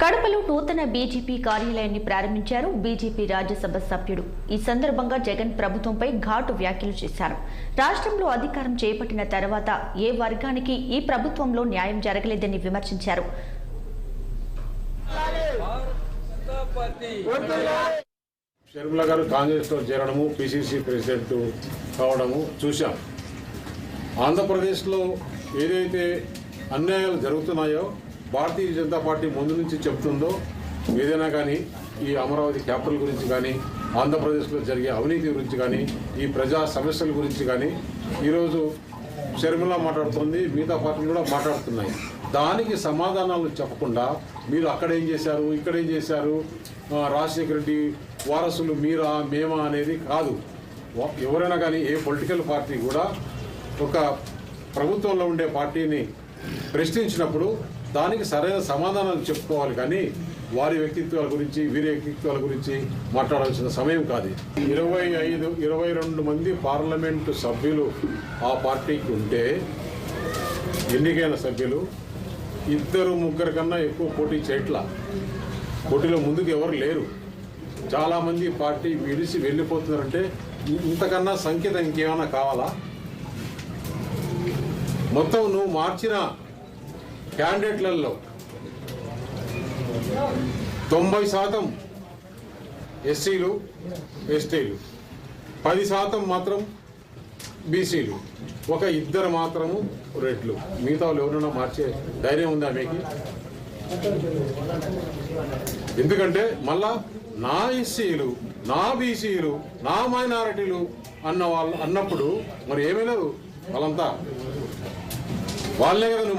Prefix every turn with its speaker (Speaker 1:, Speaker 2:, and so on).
Speaker 1: కడపలో నూతన బీజేపీ కార్యాలయాన్ని ప్రారంభించారు బీజేపీ రాజ్యసభ సభ్యుడు. ఈ సందర్భంగా జగన్ ప్రభుత్వంపై ఘాటు వ్యాఖ్యలు చేశారు. రాష్ట్రంలో అధికారం చేపట్టిన తర్వాత ఏ వర్గానికి ఈ ప్రభుత్వంలో న్యాయం జరగలేదని విమర్శించారు.
Speaker 2: షర్మిల గారు కాంగ్రెస్ లో చేరడము, పిసిసి ప్రెసిడెంట్ కావడము చూశాం. ఆంధ్రప్రదేశ్లో ఏదైతే అన్యాయాలు జరుగుతున్నాయో భారతీయ జనతా పార్టీ ముందు నుంచి చెప్తుందో, ఏదైనా కానీ ఈ అమరావతి క్యాపిటల్ గురించి కానీ, ఆంధ్రప్రదేశ్లో జరిగే అవినీతి గురించి కానీ, ఈ ప్రజా సమస్యల గురించి కానీ ఈరోజు షర్మిల మాట్లాడుతుంది, మిగతా పార్టీలు కూడా మాట్లాడుతున్నాయి. దానికి సమాధానాలు చెప్పకుండా మీరు అక్కడేం చేశారు, ఇక్కడేం చేశారు, రాజశేఖర రెడ్డి వారసులు మీరా మేమా అనేది కాదు. ఎవరైనా కానీ ఏ పొలిటికల్ పార్టీ కూడా ఒక ప్రభుత్వంలో ఉండే పార్టీని ప్రశ్నించినప్పుడు దానికి సరైన సమాధానాలు చెప్పుకోవాలి, కానీ వారి వ్యక్తిత్వాల గురించి వీరి వ్యక్తిత్వాల గురించి మాట్లాడాల్సిన సమయం కాదు. 22 మంది పార్లమెంటు సభ్యులు ఆ పార్టీకి ఉంటే, ఎన్నికైన సభ్యులు 2-3 కన్నా ఎక్కువ పోటీ చేయట్లా. పోటీలో ముందుకు ఎవరు లేరు. చాలామంది పార్టీ విడిచి వెళ్ళిపోతున్నారంటే ఇంతకన్నా సంకేతం ఇంకేమైనా కావాలా? మొత్తం నువ్వు మార్చిన క్యాండిడేట్లలో 90% ఎస్సీలు, ఎస్టీలు, 10% మాత్రం బీసీలు, 1-2 మాత్రము రెడ్లు. మిగతా వాళ్ళు ఎవరైనా మార్చే ధైర్యం ఉందా మీకు? ఎందుకంటే మళ్ళా నా ఎస్సీలు, నా బీసీలు, నా మైనారిటీలు అన్నప్పుడు మరి ఏమైనా వాళ్ళంతా వాళ్ళే కదా నువ్వు